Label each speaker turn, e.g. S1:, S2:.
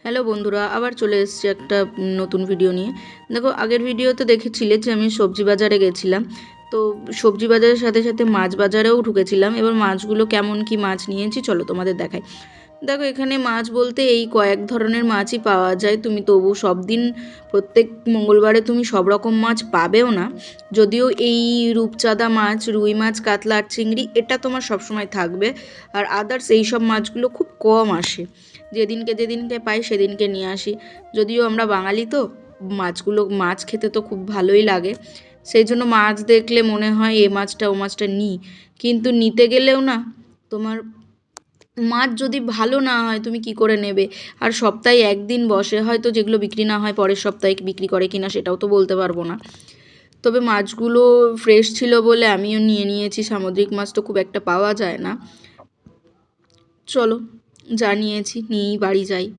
S1: Hello বন্ধুরা, আবার চলে এসেছি একটা নতুন ভিডিও নিয়ে। দেখো, আগের ভিডিওতে দেখেছিলে যে আমি সবজি বাজারে গেছিলাম। তো সবজি বাজারের সাথে সাথে মাছ বাজারেও ঢুকেছিলাম। এবার মাছগুলো কেমন কি মাছ নিয়েছি চলো তোমাদের দেখাই। দেখো, এখানে মাছ বলতে এই কয়েক ধরনের মাছই পাওয়া যায়। তুমি তবু সব দিন প্রত্যেক মঙ্গলবারে তুমি সব রকম মাছ পাবেও না। যদিও এই রূপচাঁদা মাছ, রুই মাছ, কাতলা আর চিংড়ি এটা তোমার সবসময় থাকবে। আর আদার্স এই সব মাছগুলো খুব কম আসে। যেদিনকে পাই সেদিনকে নিয়ে আসি। যদিও আমরা বাঙালি, তো মাছ খেতে তো খুব ভালোই লাগে। সেই জন্য মাছ দেখলে মনে হয় এ মাছটা ও মাছটা নিই। কিন্তু নিতে গেলেও না, তোমার মাছ যদি ভালো না হয় তুমি কি করে নেবে? আর সপ্তাহে একদিন বসে, হয়তো যেগুলো বিক্রি না হয় পরের সপ্তাহে বিক্রি করে কিনা সেটাও তো বলতে পারবো না। তবে মাছগুলো ফ্রেশ ছিল বলে আমিও নিয়ে নিয়েছি। সামুদ্রিক মাছ তো খুব একটা পাওয়া যায় না। চলো, যা নিয়েছি নিয়েই বাড়ি যাই।